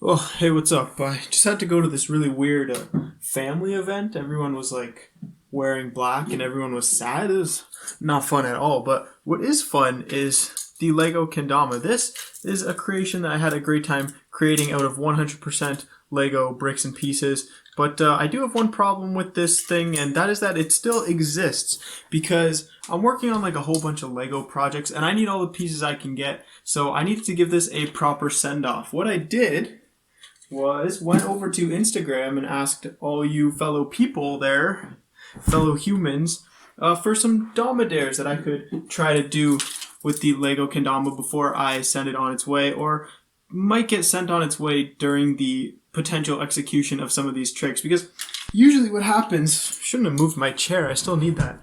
Oh, hey, what's up? I just had to go to this really weird family event. Everyone was like wearing black and everyone was sad. It was not fun at all. But what is fun is the Lego Kendama. This is a creation that I had a great time creating out of 100% Lego bricks and pieces. But I do have one problem with this thing, and that is that it still exists because I'm working on like a whole bunch of Lego projects and I need all the pieces I can get. So I needed to give this a proper send off. What I did was went over to Instagram and asked all you fellow people there, fellow humans, for some Dama-dares that I could try to do with the Lego Kendama before I send it on its way, or might get sent on its way during the potential execution of some of these tricks. Because usually what happens, shouldn't have moved my chair, I still need that.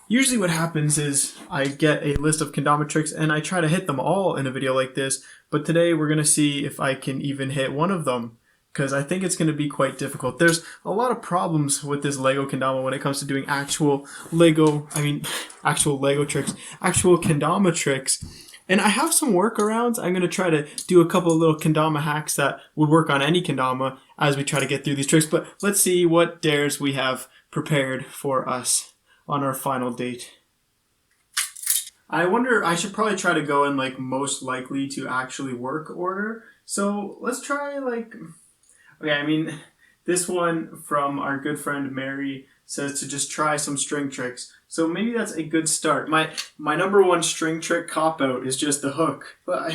Usually what happens is I get a list of kendama tricks and I try to hit them all in a video like this, but today we're going to see if I can even hit one of them, because I think it's going to be quite difficult. There's a lot of problems with this Lego kendama when it comes to doing actual Lego tricks, actual kendama tricks. And I have some workarounds. I'm going to try to do a couple of little kendama hacks that would work on any kendama as we try to get through these tricks, but let's see what dares we have prepared for us on our final date. I wonder, I should probably try to go in like most likely to actually work order. So let's try this one from our good friend Mary says to just try some string tricks. So maybe that's a good start. My number one string trick cop-out is just the hook. But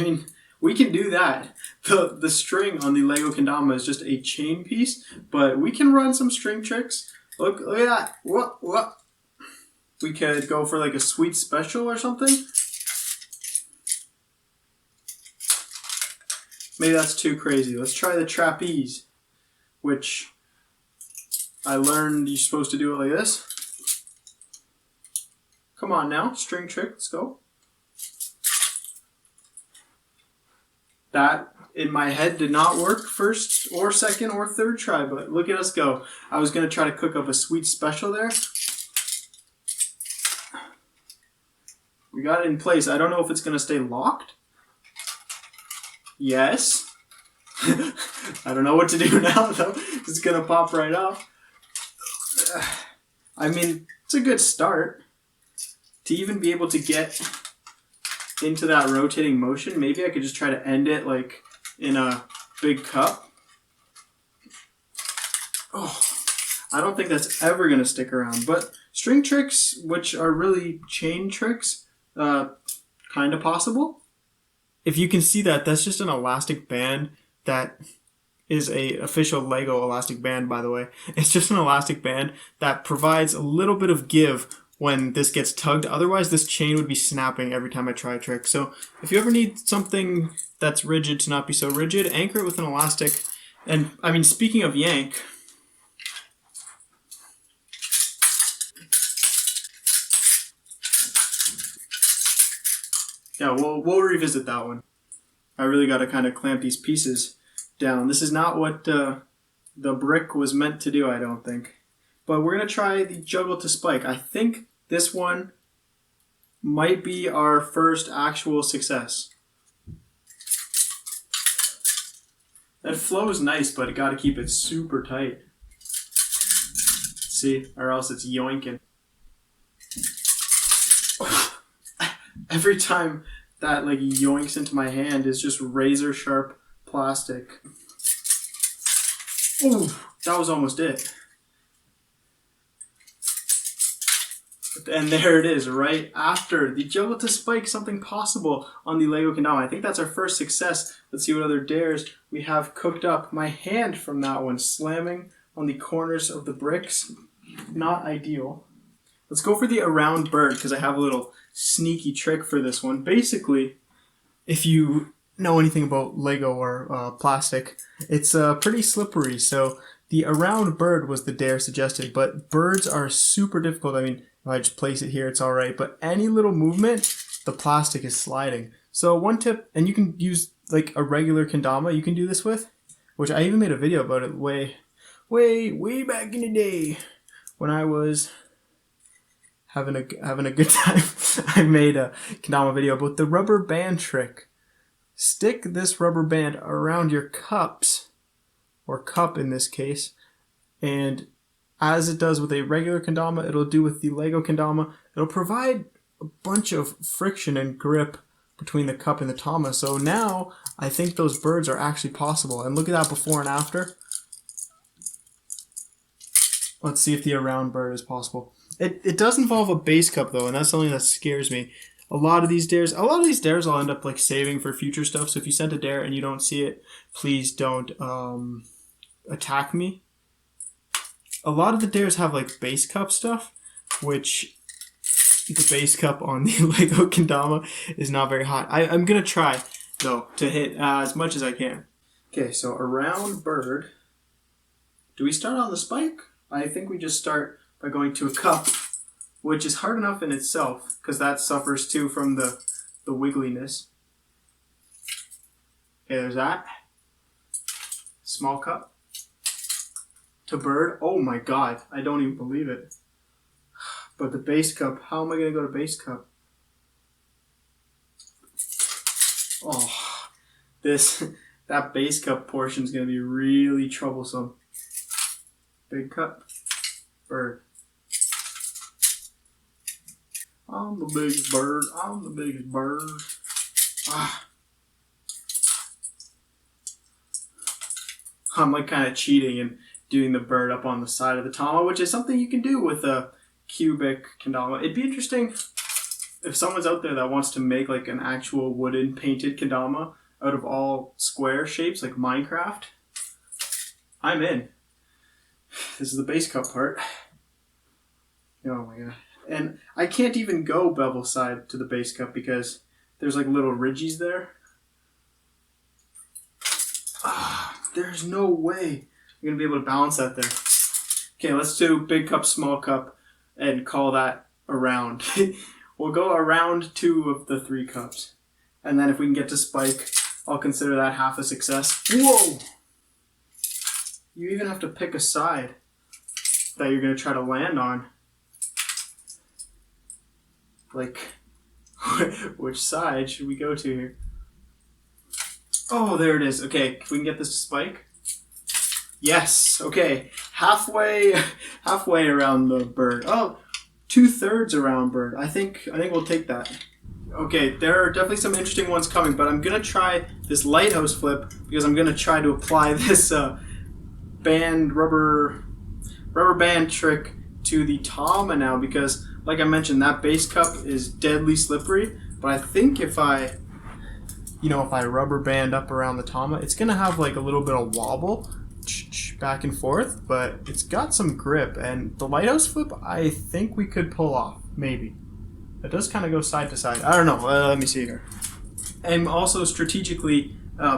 we can do that. The string on the Lego Kendama is just a chain piece, but we can run some string tricks. Look at that. What? We could go for like a sweet special or something. Maybe that's too crazy. Let's try the trapeze, which I learned you're supposed to do it like this. Come on now, string trick, let's go. That, in my head, did not work first or second or third try, but look at us go. I was going to try to cook up a sweet special there. We got it in place. I don't know if it's going to stay locked. Yes. I don't know what to do now, though. It's going to pop right off. It's a good start. To even be able to get into that rotating motion, maybe I could just try to end it like in a big cup. Oh, I don't think that's ever going to stick around. But string tricks, which are really chain tricks, kind of possible. If you can see that, that's just an elastic band that is a official Lego elastic band, by the way. It's just an elastic band that provides a little bit of give when this gets tugged. Otherwise, this chain would be snapping every time I try a trick. So if you ever need something that's rigid to not be so rigid, anchor it with an elastic. And speaking of yank, yeah, we'll revisit that one. I really got to kind of clamp these pieces down. This is not what the brick was meant to do, I don't think. But we're going to try the juggle to spike. I think this one might be our first actual success. That flow is nice, but I got to keep it super tight. See, or else it's yoinking. Every time that yoinks into my hand is just razor sharp plastic. Ooh, that was almost it. And there it is, right after the juggle to spike, something possible on the Lego Kendama. I think that's our first success. Let's see what other dares we have cooked up. My hand from that one slamming on the corners of the bricks. Not ideal. Let's go for the around bird because I have a little sneaky trick for this one. Basically, if you know anything about Lego or plastic, it's pretty slippery. So the around bird was the dare suggested, but birds are super difficult. If I just place it here, it's all right. But any little movement, the plastic is sliding. So one tip, and you can use like a regular kendama you can do this with, which I even made a video about it way back in the day when I was having a good time. I made a kendama video about the rubber band trick. stick this rubber band around your cups, or cup in this case, and as it does with a regular kendama, it'll do with the Lego kendama. It'll provide a bunch of friction and grip between the cup and the tama. So now I think those birds are actually possible. And look at that before and after. Let's see if the around bird is possible. It does involve a base cup though, and that's something that scares me. A lot of these dares I'll end up like saving for future stuff. So if you sent a dare and you don't see it, please don't attack me. A lot of the dares have like base cup stuff, which the base cup on the Lego kendama is not very hot. I'm gonna try though to hit as much as I can. Okay, so around bird. Do we start on the spike? I think we just start by going to a cup, which is hard enough in itself because that suffers too from the wiggliness. Okay, there's that. Small cup. To bird. Oh my god, I don't even believe it. But the base cup, how am I going to go to base cup? Oh, that base cup portion is going to be really troublesome. Big cup, bird. I'm the biggest bird, I'm the biggest bird. I'm like kind of cheating and doing the bird up on the side of the tama, which is something you can do with a cubic kendama. It'd be interesting if someone's out there that wants to make like an actual wooden painted kendama out of all square shapes like Minecraft. I'm in. This is the base cup part. Oh my god. And I can't even go bevel side to the base cup because there's like little ridges there. There's no way I'm going to be able to balance that there. Okay, let's do big cup, small cup, and call that around. We'll go around 2 of the 3 cups. And then if we can get to spike, I'll consider that half a success. Whoa! You even have to pick a side that you're going to try to land on. Like, which side should we go to here? Oh, there it is. Okay, if we can get this to spike. Yes, okay. Halfway around the bird. Oh, 2/3 around bird. I think we'll take that. Okay, there are definitely some interesting ones coming, but I'm gonna try this lighthouse flip because I'm gonna try to apply this rubber band trick to the tama now because, like I mentioned, that base cup is deadly slippery. But I think if I rubber band up around the tama, it's gonna have like a little bit of wobble back and forth, but it's got some grip. And the lighthouse flip, I think we could pull off, maybe. It does kind of go side to side. I don't know. Let me see here. I'm also strategically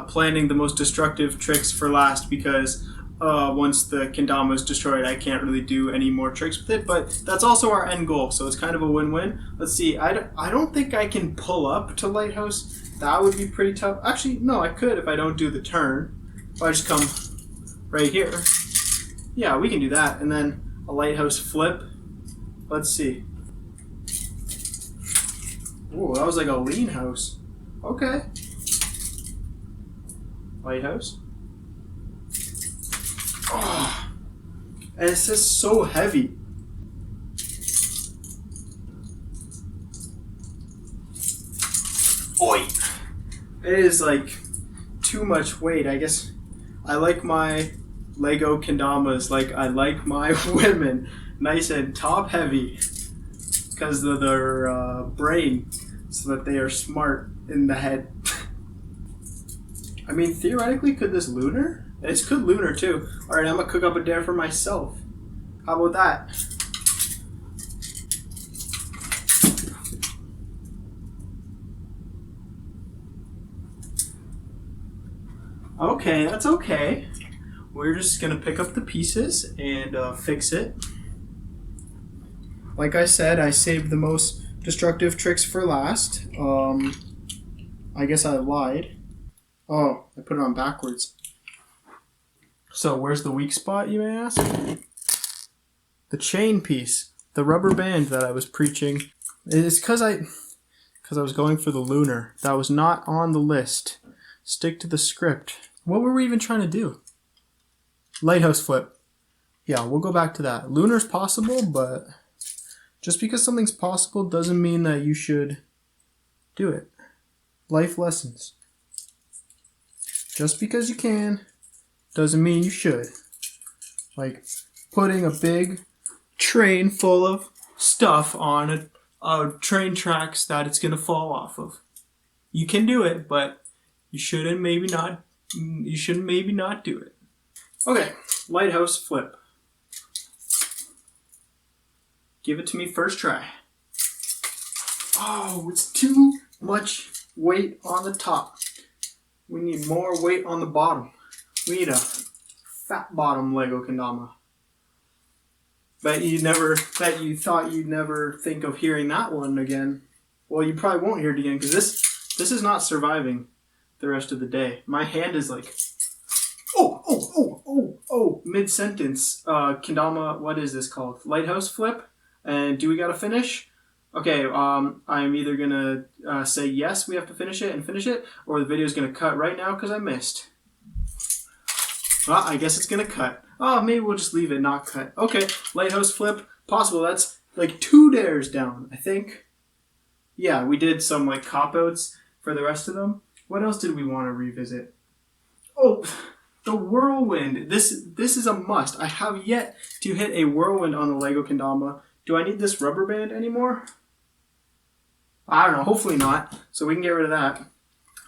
planning the most destructive tricks for last because once the kendama is destroyed, I can't really do any more tricks with it. But that's also our end goal, so it's kind of a win-win. Let's see. I don't think I can pull up to lighthouse. That would be pretty tough. Actually, no, I could if I don't do the turn. If I just come right here. Yeah, we can do that. And then a lighthouse flip. Let's see. Ooh, that was like a lean house. Okay. Lighthouse. Oh, and it's just so heavy. Oi! It is like too much weight. I guess I like my Lego kendamas like I like my women, nice and top heavy, because of their brain, so that they are smart in the head. I mean, theoretically, could this lunar? It's could lunar too. Alright, I'm gonna cook up a dare for myself. How about that? Okay, that's okay. We're just gonna pick up the pieces and fix it. Like I said, I saved the most destructive tricks for last. I guess I lied. Oh, I put it on backwards. So where's the weak spot, you may ask? The chain piece, the rubber band that I was preaching. It's because because I was going for the lunar. That was not on the list. Stick to the script. What were we even trying to do? Lighthouse flip. Yeah, we'll go back to that. Lunar's possible, but just because something's possible doesn't mean that you should do it. Life lessons. Just because you can doesn't mean you should. Like putting a big train full of stuff on a train tracks that it's going to fall off of. You can do it, but you shouldn't maybe not do it. Okay, lighthouse flip. Give it to me first try. Oh, it's too much weight on the top. We need more weight on the bottom. We need a fat bottom Lego Kendama. Bet you thought you'd never think of hearing that one again. Well, you probably won't hear it again because this is not surviving the rest of the day. My hand is like, mid-sentence. Kendama, what is this called? Lighthouse flip? And do we gotta finish? Okay, I'm either gonna say yes, we have to finish it, or the video's gonna cut right now because I missed. Well, I guess it's gonna cut. Oh, maybe we'll just leave it not cut. Okay, lighthouse flip, possible. That's like 2 dares down, I think. Yeah, we did some like cop-outs for the rest of them. What else did we want to revisit? Oh, the whirlwind. This is a must. I have yet to hit a whirlwind on the Lego Kendama. Do I need this rubber band anymore? I don't know, hopefully not, so we can get rid of that.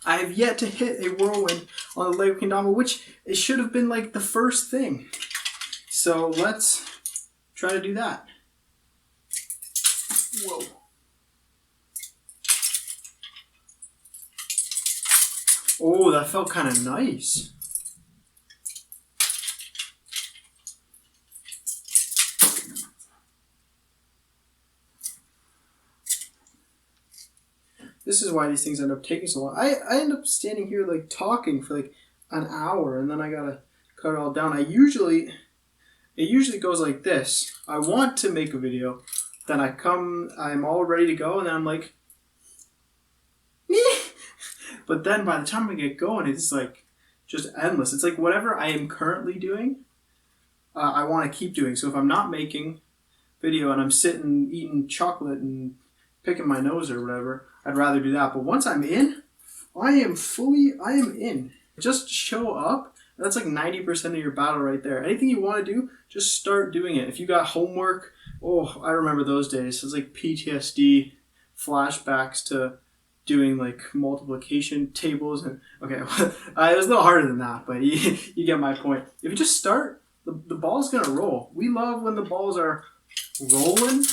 I have yet to hit a whirlwind on the Lego Kendama, which it should have been like the first thing. So let's try to do that. Whoa. Oh, that felt kind of nice. This is why these things end up taking so long. I end up standing here like talking for like an hour and then I gotta cut it all down. It usually goes like this. I want to make a video, then I'm all ready to go, and then I'm like, meh. But then by the time I get going, it's like just endless. It's like whatever I am currently doing, I want to keep doing. So if I'm not making video and I'm sitting eating chocolate and picking my nose or whatever, I'd rather do that. But once I'm in, I am in. Just show up. That's like 90% of your battle right there. Anything you want to do, just start doing it. If you got homework, oh, I remember those days. It's like PTSD flashbacks to doing like multiplication tables. And okay, it was a little harder than that, but you get my point. If you just start, the ball's going to roll. We love when the balls are rolling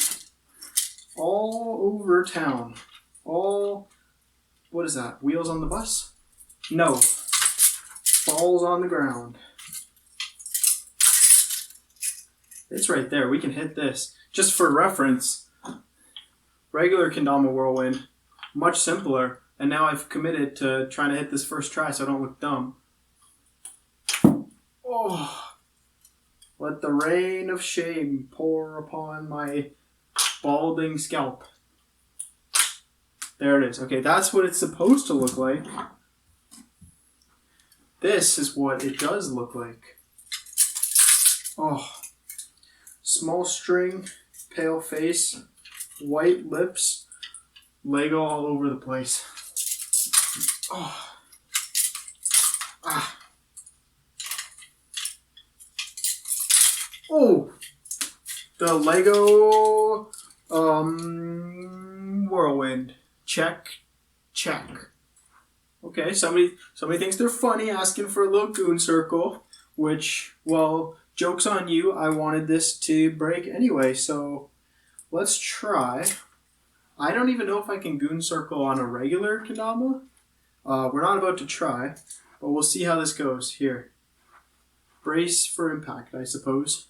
all over town. What is that? Wheels on the bus? No. Balls on the ground. It's right there. We can hit this. Just for reference, regular Kendama whirlwind, much simpler. And now I've committed to trying to hit this first try so I don't look dumb. Oh, let the rain of shame pour upon my balding scalp. There it is. Okay, that's what it's supposed to look like. This is what it does look like. Oh, small string, pale face, white lips, Lego all over the place. Oh. Ah. Oh, the Lego whirlwind. Check. Okay, somebody thinks they're funny asking for a little goon circle, which, well, joke's on you. I wanted this to break anyway, so let's try. I don't even know if I can goon circle on a regular Kendama. We're not about to try, but we'll see how this goes. Here. Brace for impact, I suppose.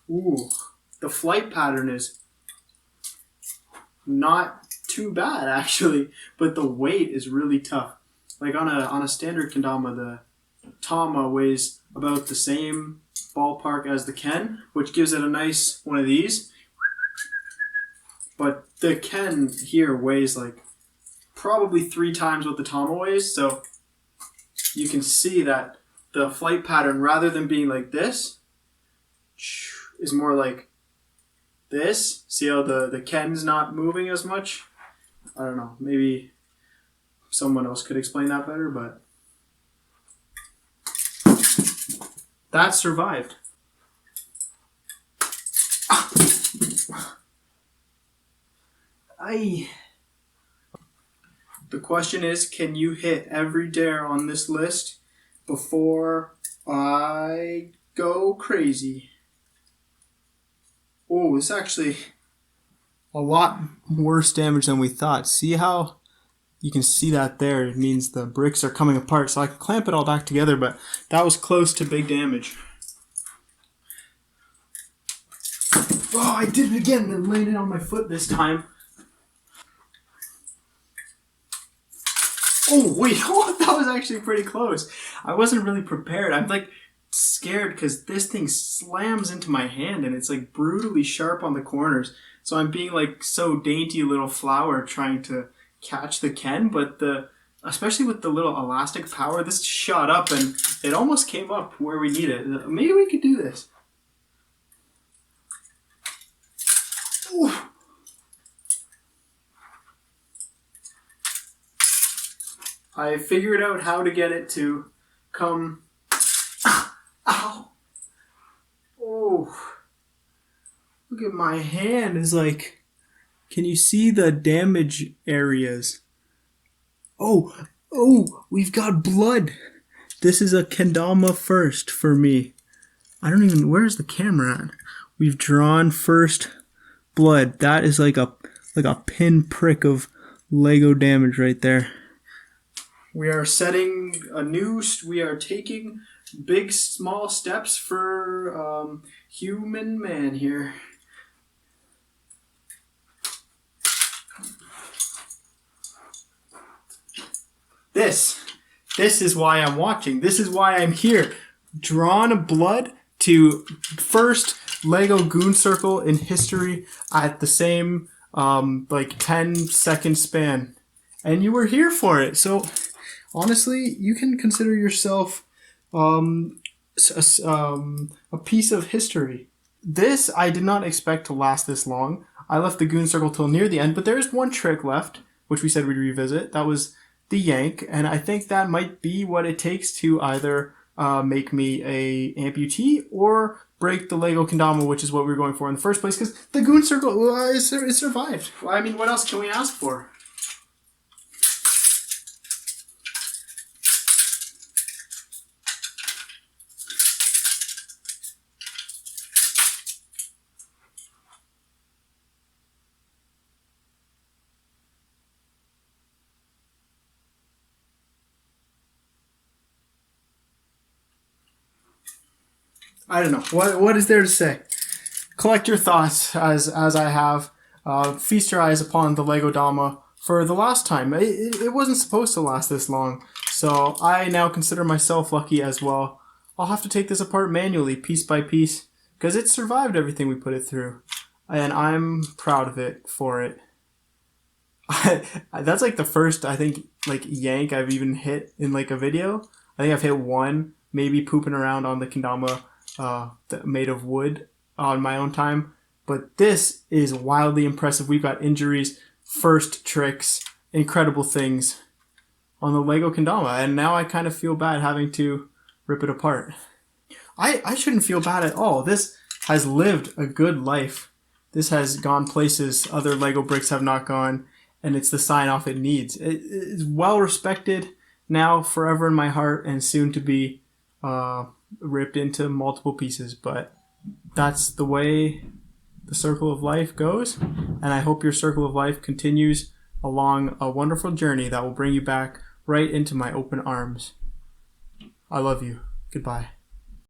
Ooh, the flight pattern is not too bad actually, but the weight is really tough. Like on a standard Kendama, the Tama weighs about the same ballpark as the Ken, which gives it a nice one of these. but the Ken here weighs like probably 3 times what the Tama weighs, so you can see that the flight pattern, rather than being like this, is more like this. See how the Ken's not moving as much? I don't know. Maybe someone else could explain that better, but that survived. The question is, can you hit every dare on this list before I go crazy? Oh, it's actually a lot worse damage than we thought. See how you can see that there? It means the bricks are coming apart, so I can clamp it all back together, but that was close to big damage. Oh, I did it again and landed on my foot this time. Oh, wait, that was actually pretty close. I wasn't really prepared. I'm like scared because this thing slams into my hand and it's like brutally sharp on the corners. So I'm being like so dainty little flower trying to catch the Ken, but especially with the little elastic power, this shot up and it almost came up where we need it. Maybe we could do this. Ooh. I figured out how to get it to come. Ow! Oh, look at my hand. It's like, can you see the damage areas? Oh, we've got blood. This is a kendama first for me. I don't even, where's the camera at? We've drawn first blood. That is like a pinprick of Lego damage right there. We are setting we are taking big, small steps for human man here. This is why I'm watching. This is why I'm here. Drawn blood to first Lego goon circle in history at the same 10-second span. And you were here for it. So honestly, you can consider yourself a piece of history. This I did not expect to last this long. I left the goon circle till near the end, but there is one trick left, which we said we'd revisit. That was the yank, and I think that might be what it takes to either make me a amputee or break the Lego Kendama, which is what we were going for in the first place, because the goon circle it survived. I mean, what else can we ask for? I don't know. What is there to say? Collect your thoughts as I have. Feast your eyes upon the Lego Dama for the last time. It wasn't supposed to last this long, so I now consider myself lucky as well. I'll have to take this apart manually, piece by piece, because it survived everything we put it through, and I'm proud of it for it. That's like the first, I think, like yank I've even hit in like a video. I think I've hit one, maybe pooping around on the Kendama made of wood on my own time, but this is wildly impressive. We've got injuries, first tricks, incredible things on the Lego Kendama, and now I kind of feel bad having to rip it apart. I shouldn't feel bad at all. This has lived a good life. This has gone places other Lego bricks have not gone, and it's the sign off it needs. It's well respected now, forever in my heart, and soon to be ripped into multiple pieces, but that's the way the circle of life goes, and I hope your circle of life continues along a wonderful journey that will bring you back right into my open arms. I love you. Goodbye.